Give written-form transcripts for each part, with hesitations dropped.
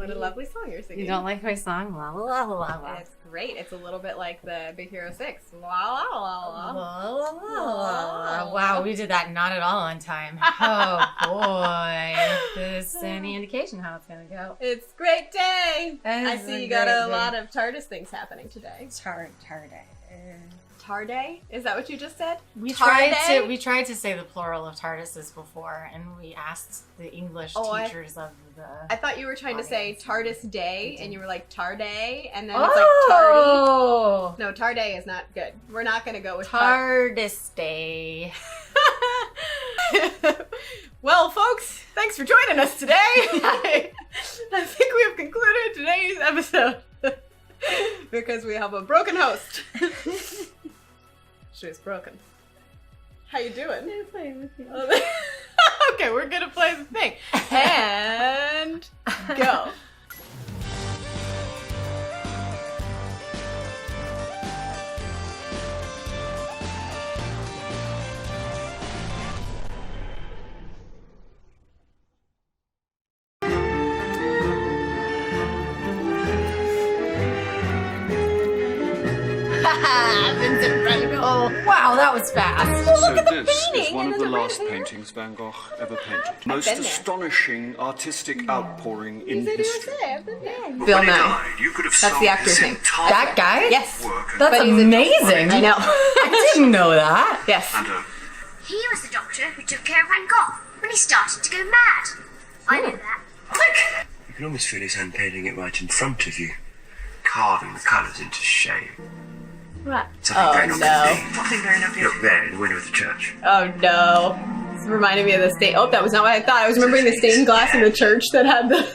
What a lovely song you're singing. You don't like my song? La la la la la. It's great. It's a little bit like the Big Hero 6. La la la la. La, la, la. Wow, we did that not at all on time. Oh boy. Is this any indication how it's gonna go? It's a great day. I It's see a you got great a day. lot of TARDIS things happening today. Tarday. Tarday? Is that what you just said? We Tarday? tried to say the plural of TARDISes before, and we asked the English teachers of the. I thought you were trying to say TARDIS Day, and you were like Tarday, and then Oh! it's like Tardy. No, Tarday is not good. We're not going to go with TARDIS Day. Well, folks, thanks for joining us today. I think we have concluded today's episode because we have a broken host. She's broken. How you doing? I'm playing with you. Okay, we're gonna play the thing. And go. Vincent Van Gogh. Wow, that was fast. So at the this is painting, one and of the there's a last red hair. paintings Van Gogh ever painted. Most been there. astonishing artistic outpouring in history. Bill Nye. That's the actor's name. That guy? Yes. That's But he's a- amazing. I know. I didn't know that. Yes. He was the doctor who took care of Van Gogh when he started to go mad. I know that. Look! You can almost feel his hand painting it right in front of you, carving the colours into shape. What? Something Oh going on no. with Nothing very up here. Look there in the window of the church. Oh no. This reminded me of the stain. Oh, that was not what I thought. I was remembering the stained glass in the church that had the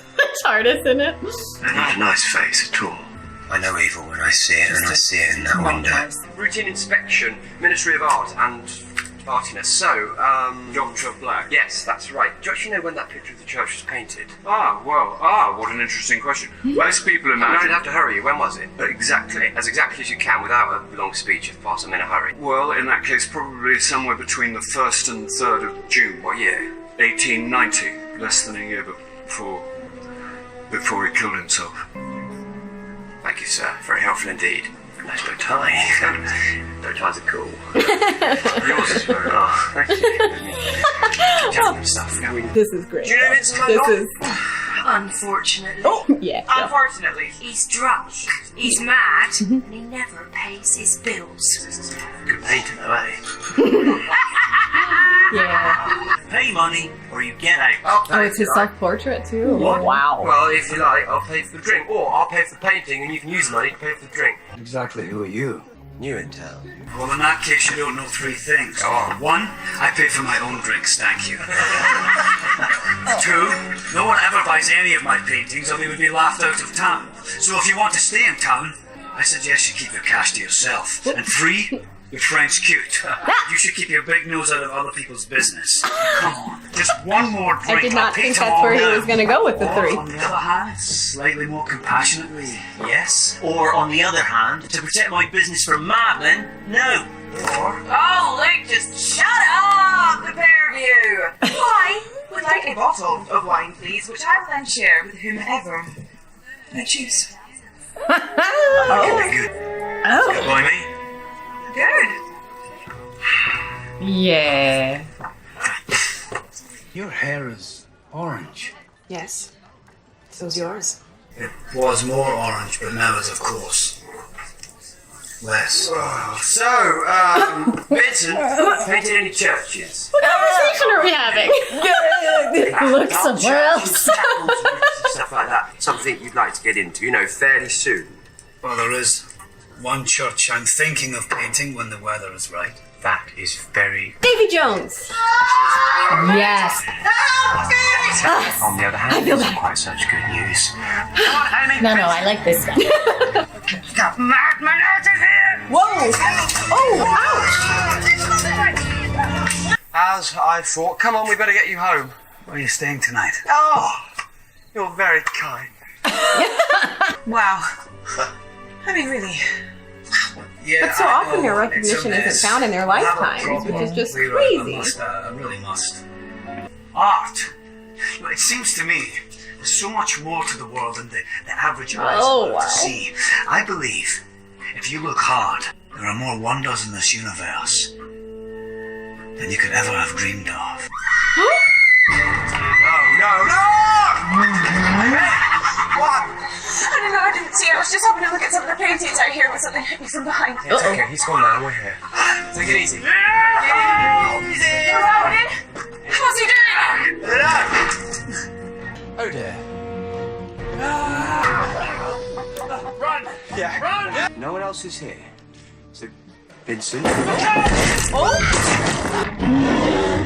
TARDIS in it. Not a nice face at all. I know evil when I see it, and I see it in that window. Routine inspection, Ministry of Art and Artiness. So, Dr. Black. yes, that's right. Do you actually know when that picture of the church was painted? What an interesting question. Most people You don't imagine. have to hurry. When was it? But exactly, as you can, without a long speech, if possible, in a hurry. Well, in that case, probably somewhere between the 1st and 3rd of June. What year? 1890. Less than a year before he killed himself. Thank you, sir. Very helpful indeed. Nice bow tie. Bow ties are cool. Yours is very nice. Thank you. Gentleman stuff. This is great. Do you know Vincent Van This Gogh? is. Unfortunately. Oh, yeah. Unfortunately. He's drunk, he's mad, and he never pays his bills. Good painter, though, eh? Yeah. Pay money or you get out. Oh, it's his self-portrait too? What? Wow. Well, if you like, I'll pay for the drink. Or I'll pay for the painting and you can use the money to pay for the drink. Exactly who are you? New in town. Well, in that case, you don't know three things. Oh. One, I pay for my own drinks, thank you. Two, no one ever buys any of my paintings or they would be laughed out of town. So if you want to stay in town, I suggest you keep your cash to yourself. And three, your friend's cute. You should keep your big nose out of other people's business. Come on, just one more drink. I did not I'll pay think them that's all where he now. was going to go with the Or, three. on the other hand, slightly more compassionately, yes. Or, on the other hand, to protect my business from Madeline, no. Or, Oh, Luke, just shut up, the pair of you! I would like a bottle of wine, please, which I will then share with whomever I choose. Okay, good. Oh. By me? Good. Yeah. your hair is orange. Yes. So's yours. It was more orange, but now is, of course, less. So, Vincent, painted any churches? What conversation are we having? Look somewhere else. Stuff like that. Something you'd like to get into, you know, fairly soon. Well, there is one church I'm thinking of painting when the weather is right. That is very... Davy Jones. Yes. On the other hand, it's not quite such good news. No, I like this guy. Got madman out of here! Whoa. Oh, ouch. As I thought, come on, we better get you home. Where are you staying tonight? Oh, you're very kind. Wow. I mean, really. Yeah, But so I often know, their it's a recognition isn't mess. found in their I have a lifetimes, which is problem. just I crazy. really must. Art. Well, it seems to me There's so much more to the world than the average eyes are able to see. I believe if you look hard, there are more wonders in this universe than you could ever have dreamed of. No! What? I don't know, I didn't see it. I was just having a look at some of the paintings out here when something hit me from behind. It's okay, he's gone now, we're here. Take it easy. Rowan! What's he doing? Oh dear. Run! Yeah. Run! No one else is here. So, Vincent. I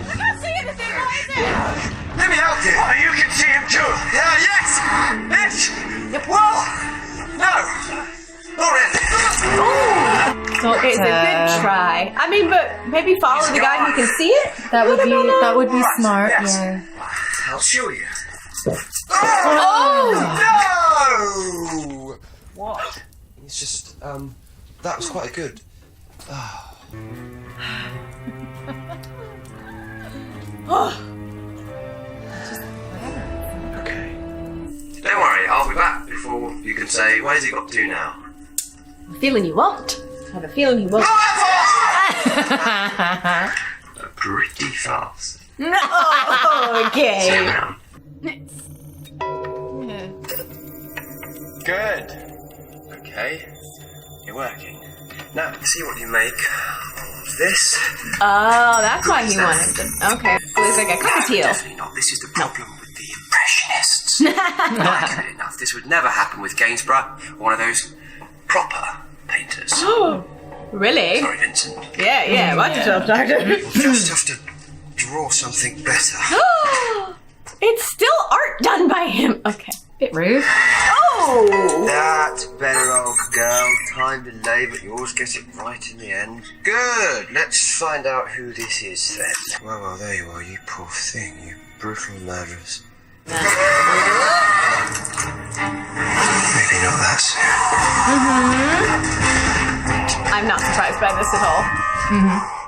can't see anything. What is it? Let me help you. Oh, you can see him too. Yeah, yes! Well, no. Not really. It's a good try. I mean, but maybe follow the guy who can see it. That would be smart. Yes. Yeah. I'll show you. Oh! No! What? It's just, that was quite good. Okay. Don't worry, I'll be back before you can say, where's he got to now? I'm feeling you won't. I have a feeling you won't. Pretty fast. Okay. Sit around. Good. Okay. You're working. Now, see what you make of this. Oh, that's why he wanted to. Okay. It was like a cockatiel. Definitely not. This is the problem with the Impressionists. Not good enough. This would never happen with Gainsborough or one of those proper painters. Really? Sorry, Vincent. Yeah. Watch yourself, Doctor. We'll just have to draw something better. It's still art done by him. Okay. Bit rude. Oh! That's better, old girl. Time delay, but you always get it right in the end. Good. Let's find out who this is then. Well, there you are, you poor thing. You brutal murderers. Maybe not that soon. I'm not surprised by this at all.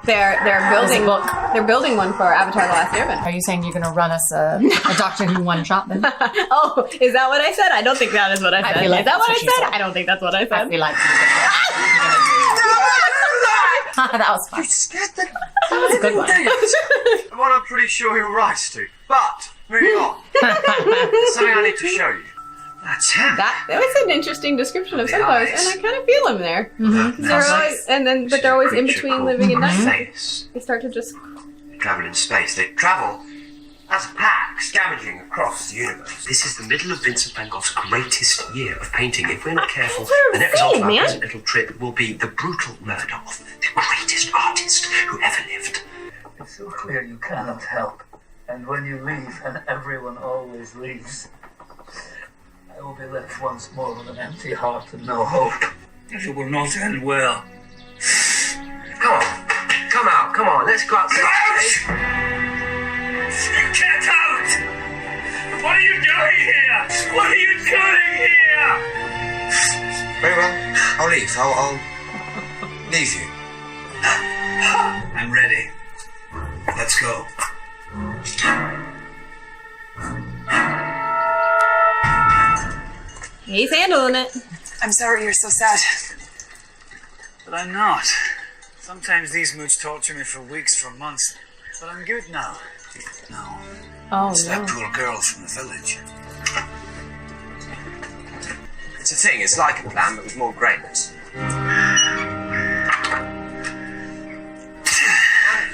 They're building one for Avatar: The Last Airbender. Are you saying you're going to run us a Doctor Who one shot then? Oh, is that what I said? I don't think that is what I said. feel like Is that what I that's what you said? said. I don't think that's what I said. I feel like that was fun. That was a good one. Well, I'm pretty sure you're right, Stu. But, moving on. There's something I need to show you. That's him. That was an interesting description of sunflowers, and I kind of feel them there. They're always, but they're always in between living and dying. Face. They start to just. They travel in space. They travel as a pack, scavenging across the universe. This is the middle of Vincent Van Gogh's greatest year of painting. If we're not careful, the net result of our present little trip will be the brutal murder of the greatest artist who ever lived. It's so clear you cannot help. And when you leave, and everyone always leaves, I will be left once more with an empty heart and no hope. It will not end well. Come on, let's go outside. Get out! What are you doing here? What are you doing here? Very well, I'll leave. I'll leave you. I'm ready. Let's go. He's handling it. I'm sorry you're so sad. But I'm not. Sometimes these moods torture me for weeks, for months. But I'm good now. No. Oh It's that no. poor girl from the village. It's a thing. It's like a plan, but with more grains.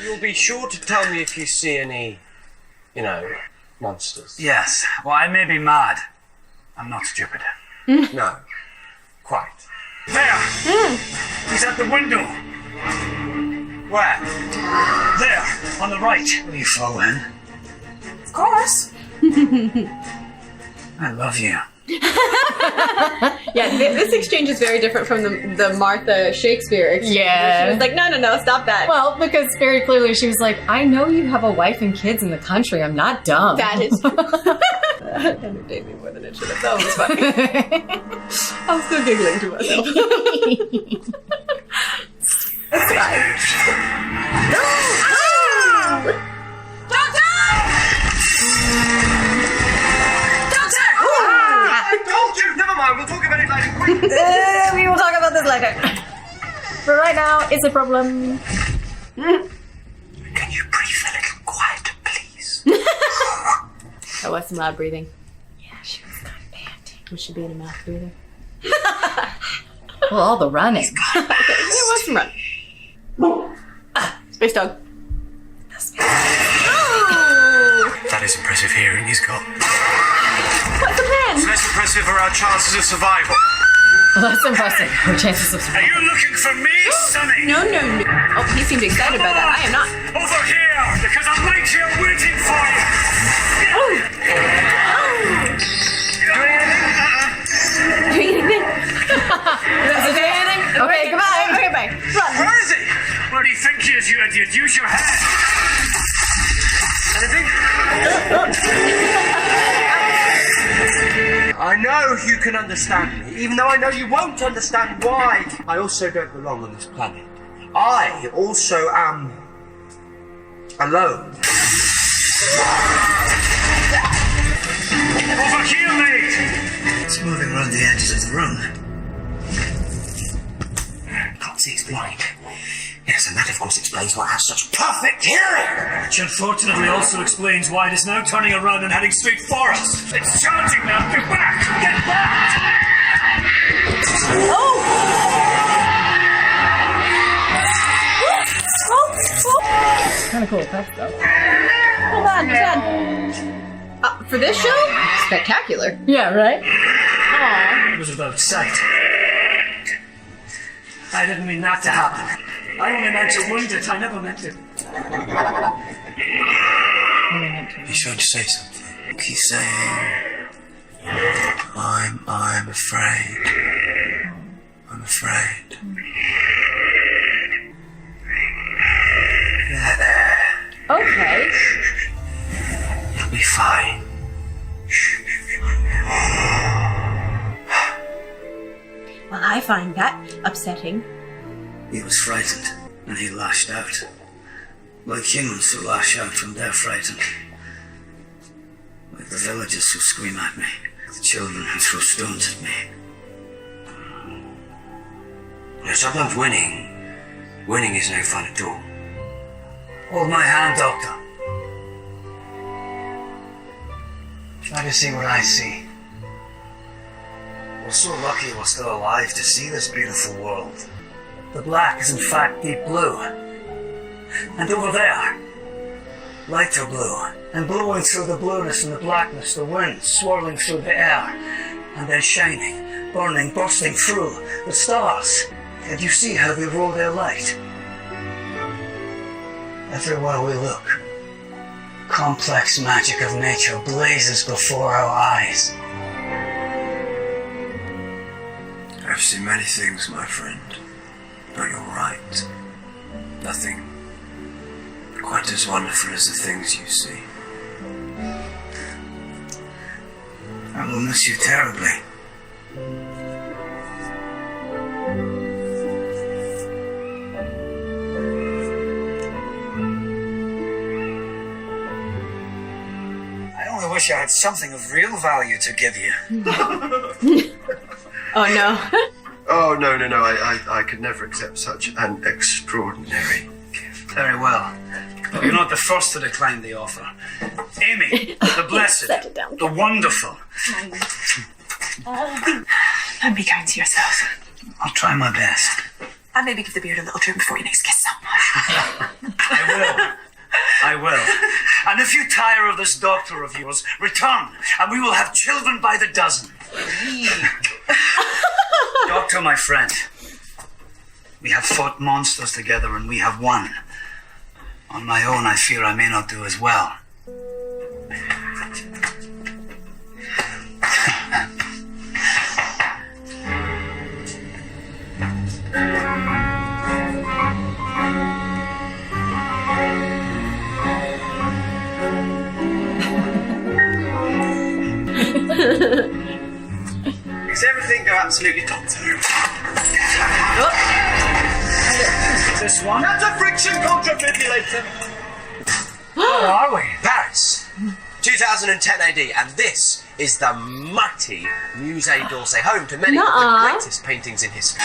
You'll be sure to tell me if you see any, monsters. Yes. Well, I may be mad. I'm not stupid. No, quite. There! He's at the window. Where? There, on the right. Will you follow him? Of course. I love you. Yeah, this exchange is very different from the Martha Shakespeare exchange. Yeah. She was like, no, stop that. Well, because very clearly she was like, I know you have a wife and kids in the country. I'm not dumb. That is true. That entertained me more than it should have. That was funny. I'm still giggling to myself. That's fine. Doctor! We will talk about this later. For right now, it's a problem. Can you breathe a little quieter, please? That was some loud breathing. Yeah, she was kind of panting. We should be in a mouth breather. Well, all the running. There was some run. Space dog. That is impressive hearing he's got. What's the plan? It's less impressive for our chances of survival. Well, that's impressive. Our chances of Are survival. you looking for me, Sonny? No. Oh, he seemed excited by that. I am not. Over here, because I'm right here waiting for you. Doing anything? Does it do anything? Okay, goodbye. Okay, bye. Run. Where is he? Where do you think he is, you idiot? Use your head. Anything? I know you can understand me, even though I know you won't understand why. I also don't belong on this planet. I also am alone. Over here, mate! It's moving around the edges of the room. Can't see, it's blind. Yes, and that of course explains why it has such perfect hearing! Which unfortunately also explains why it is now turning around and heading straight for us. It's charging now! Get back! Get back! Kind of cool effects, though. Hold on. For this show? Spectacular. Yeah, right? Aww. It was about sight. I didn't mean that to happen. I only meant to wound it. I never meant to. He's trying to say something. He's saying, I'm afraid. I'm afraid. Okay. You'll be fine. Well, I find that upsetting. He was frightened, and he lashed out. Like humans who lash out when they're frightened. Like the villagers who scream at me. The children who throw stones at me. You know, sometimes winning is no fun at all. Hold my hand, Doctor. Try to see what I see. We're so lucky we're still alive to see this beautiful world. The black is in fact deep blue. And over there, lighter blue. And blowing through the blueness and the blackness, the wind swirling through the air. And then shining, burning, bursting through the stars. And you see how they roll their light. Everywhere we look, complex magic of nature blazes before our eyes. I've seen many things, my friend. But you're right. Nothing quite as wonderful as the things you see. I will miss you terribly. I only wish I had something of real value to give you. Oh no. Oh, no. I could never accept such an extraordinary gift. Very well. But you're not the first to decline the offer. Amy, the blessed, Set it down. the wonderful. And be kind to yourself. I'll try my best. And maybe give the beard a little trim before your next kiss. I will. And if you tire of this doctor of yours, return, and we will have children by the dozen. Doctor, my friend, we have fought monsters together, and we have won. On my own, I fear I may not do as well. Does everything go absolutely doctor? This one? That's a friction contrafibrillator! Where are we? Paris, 2010 AD, and this is the mighty Musée d'Orsay, home to many of the greatest paintings in history.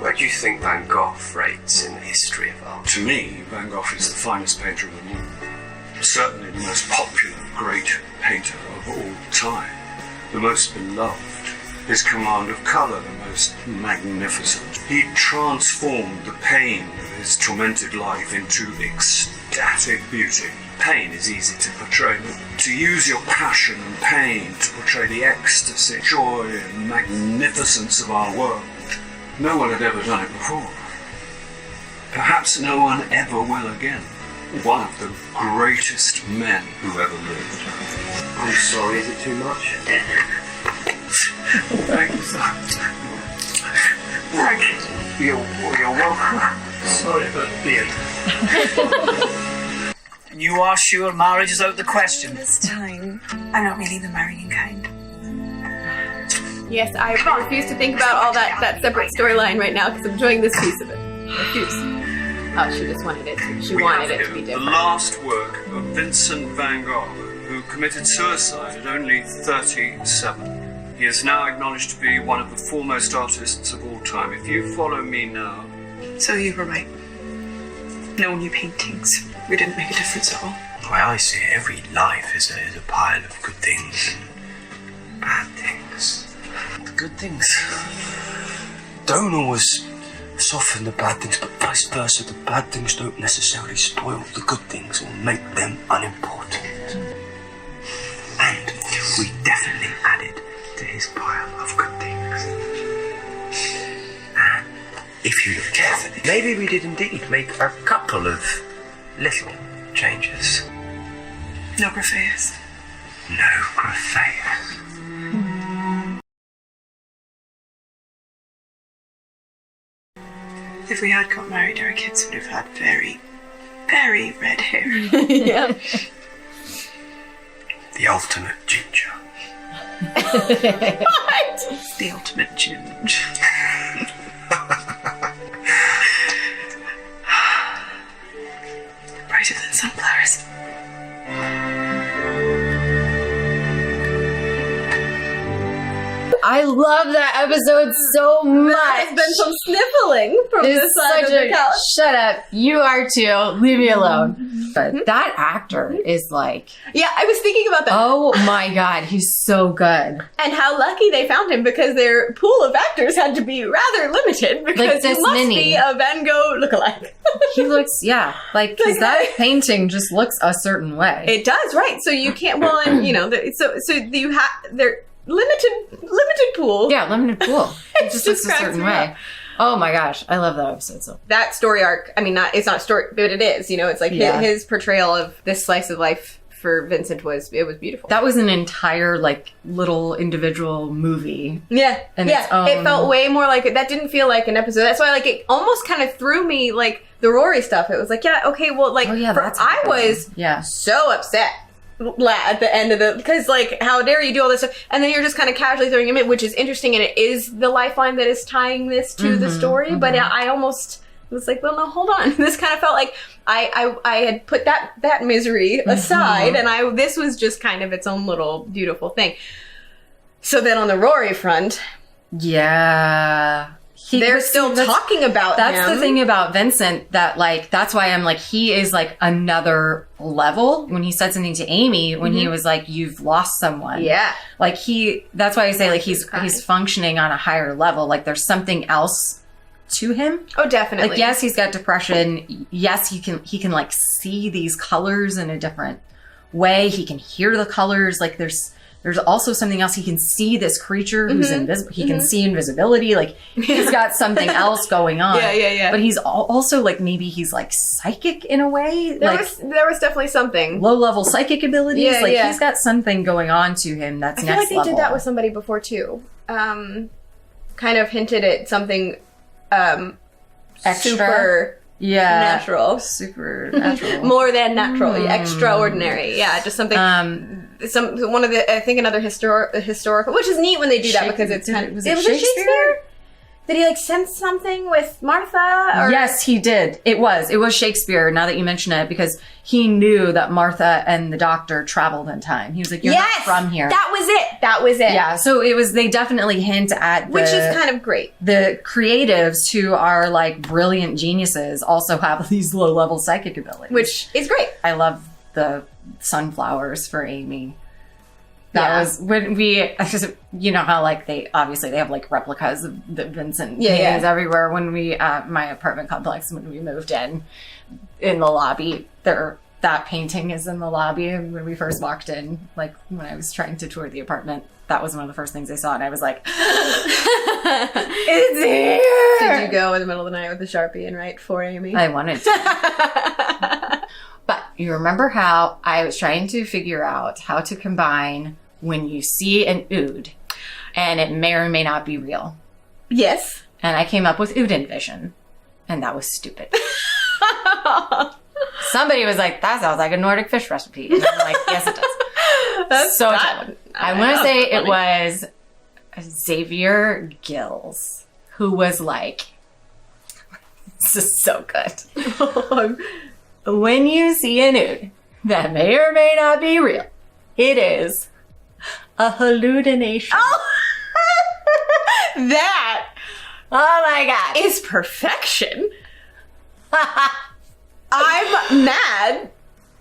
Where do you think Van Gogh rates in the history of art? To me, Van Gogh is the finest painter of them all. Certainly the most popular great painter of all time. The most beloved. His command of colour, the most magnificent. He transformed the pain of his tormented life into ecstatic beauty. Pain is easy to portray. To use your passion and pain to portray the ecstasy, joy and magnificence of our world. No one had ever done it before. Perhaps no one ever will again. One of the greatest men who ever lived. I'm sorry, is it too much? Thanks. Thank you. You're welcome. Sorry about the beard. You are sure marriage is out the question? This time, I'm not really the marrying kind. Yes, I refuse to think about all that separate storyline right now because I'm enjoying this piece of it. Refuse. Oh, she just wanted it to. She wanted it to be different. The last work of Vincent Van Gogh, who committed suicide at only 37. He is now acknowledged to be one of the foremost artists of all time. If you follow me now... So you were right. No new paintings. We didn't make a difference at all. The way I see it, every life is a pile of good things and bad things. The good things don't always soften the bad things, but vice versa. The bad things don't necessarily spoil the good things or make them unimportant. And we definitely added to his pile of good things. And if you look carefully, maybe we did indeed make a couple of little changes. No Graffias. No Graffias. If we had got married, our kids would have had very, very red hair. Yeah. The ultimate ginger. What? The ultimate ginge. Brighter than sunflowers. I love that episode so much. There's been some sniffling from this side of the couch. Shut up. You are too. Leave me alone. But that actor is like... Yeah, I was thinking about that. Oh my God, he's so good. And how lucky they found him because their pool of actors had to be rather limited because Like this he must mini. be a Van Gogh lookalike. He looks, yeah, like, because that painting just looks a certain way. It does, right? So you can't, well, and you know, so you have, they're limited pool. Yeah, limited pool. It just looks a cracks certain me way. up. Oh my gosh, I love that episode so. That story arc, I mean, it's not story, but it is, you know, it's like his portrayal of this slice of life for Vincent was beautiful. That was an entire, like, little individual movie. Yeah. And yeah. its own- It felt way more like that didn't feel like an episode. That's why, like, it almost kind of threw me, like, the Rory stuff. It was like, yeah, okay, well, like, I was so upset at the end of because, like, how dare you do all this stuff? And then you're just kind of casually throwing him in, which is interesting, and it is the lifeline that is tying this to the story. But I almost was like, well, no, hold on. This kind of felt like I had put that misery aside, and this was just kind of its own little beautiful thing. So then on the Rory front, they're still talking about That's him. the thing about Vincent that, like, that's why I'm like, he is like another level. When he said something to Amy, when he was like, you've lost someone. Yeah. Like that's why I say, like, he's functioning on a higher level. Like, there's something else to him. Oh, definitely. Like, yes, he's got depression. Yes, he can like see these colors in a different way. He can hear the colors. Like, there's also something else. He can see this creature who's invisible. He can see invisibility. Like, he's got something else going on. Yeah. But he's also, like, maybe he's like psychic in a way. There was definitely something. Low level psychic abilities. Yeah, like, he's got something going on to him that's I feel next like they level. did that with somebody before too. Kind of hinted at something Extra. super natural. Supernatural. More than natural. Extraordinary. Yeah, just something another historical, which is neat when they do that because it's kind of... Was it Shakespeare? Did he like sense something with Martha? Or? Yes, he did. It was Shakespeare, now that you mention it, because he knew that Martha and the doctor traveled in time. He was like, you're not from here. That was it. Yeah, so they definitely hint at which is kind of great. The creatives who are like brilliant geniuses also have these low-level psychic abilities. Which is great. I love the sunflowers for Amy. That was when you know how like they have like replicas of the Vincent paintings everywhere. When we, my apartment complex, when we moved in the lobby, that painting is in the lobby. And when we first walked in, like when I was trying to tour the apartment, that was one of the first things I saw. And I was like, it's here. Did you go in the middle of the night with a Sharpie and write for Amy? I wanted to. But you remember how I was trying to figure out how to combine when you see an ood and it may or may not be real. Yes. And I came up with Udin vision. And that was stupid. Somebody was like, that sounds like a Nordic fish recipe. And I'm like, yes, it does. That's so dumb. I want to say it was Xavier Gills who was like, this is so good. When you see an ood that may or may not be real, it is a hallucination. Oh, that! Oh my God. Is perfection. I'm mad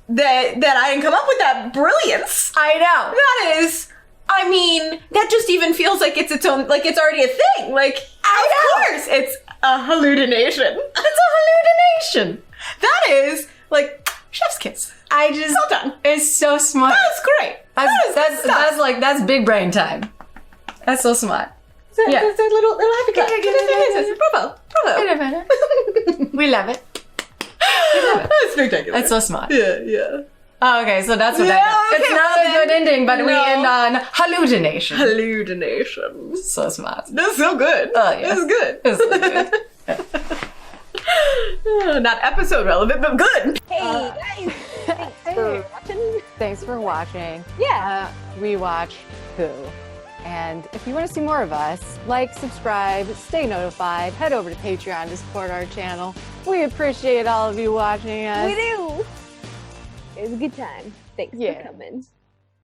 that I didn't come up with that brilliance. I know. That is, I mean, that just even feels like it's its own, like it's already a thing. Like, of course, it's a hallucination. It's a hallucination. That is, like, chef's kiss. Well done. It's so smart. That's great. That's big brain time. That's so smart. That's a little happy clap. Bravo. We love it. That's spectacular. That's so smart. Yeah. Oh, okay, so that's what I know. It's not a good ending, but we end on hallucination. Hallucination. So smart. That's so good. Oh, yeah. That's good. It's so good. Not episode relevant, but good. Hey, guys. Thanks for watching. Yeah. We watch Who. And if you want to see more of us, like, subscribe, stay notified, head over to Patreon to support our channel. We appreciate all of you watching us. We do. It was a good time. Thanks for coming.